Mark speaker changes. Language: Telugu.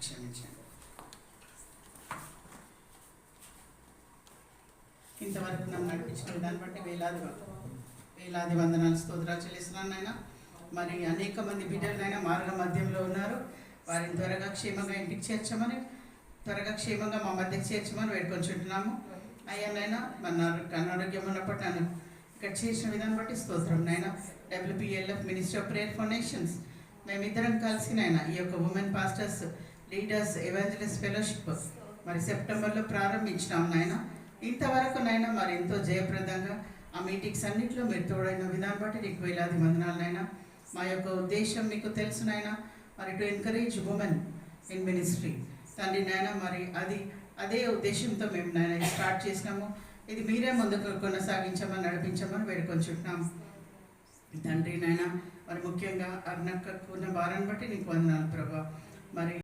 Speaker 1: క్షమించండి. ఇంతవరకు నన్ను నడిపించిన దాన్ని బట్టి వేలాది వందనాలు స్తోత్రాలు చెల్లిస్తున్నాను నాయన. మరి అనేక మంది బిడ్డలైనా మార్గ మధ్యంలో ఉన్నారు. వారిని త్వరగా క్షేమంగా ఇంటికి చేర్చమని, త్వరగా క్షేమంగా మా మధ్యకి చేర్చమని వేడుకొంచుంటున్నాము. అయ్యానైనా మన అనారోగ్యం ఉన్నప్పటి నన్ను ఇక్కడ చేసిన విధానం బట్టి స్తోత్రం నాయన. WPLF ministry of prayer for nations మేమిద్దరం కలిసి నాయన ఈ యొక్క women pastors leaders evangelist fellowship మరి సెప్టెంబర్లో ప్రారంభించినాం నాయన. ఇంతవరకు నాయన మరి ఎంతో జయప్రదంగా ఆ మీటింగ్స్ అన్నింటిలో మీరు తోడైన విధానం బట్టి నీకు వేలాది వందనాలనైనా. మా యొక్క ఉద్దేశం మీకు తెలుసు నాయన, మరి to encourage women in ministry తండ్రి నాయన. మరి అదే ఉద్దేశంతో మేము నాయన స్టార్ట్ చేసినాము. ఇది మీరే ముందుకు కొనసాగించమని నడిపించమని వేడుకొంచుంటున్నాము తండ్రి నాయన. మరి ముఖ్యంగా అరుణక్కకున్న భారాన్ని బట్టి నీకు వందనాలు ప్రభా. మరి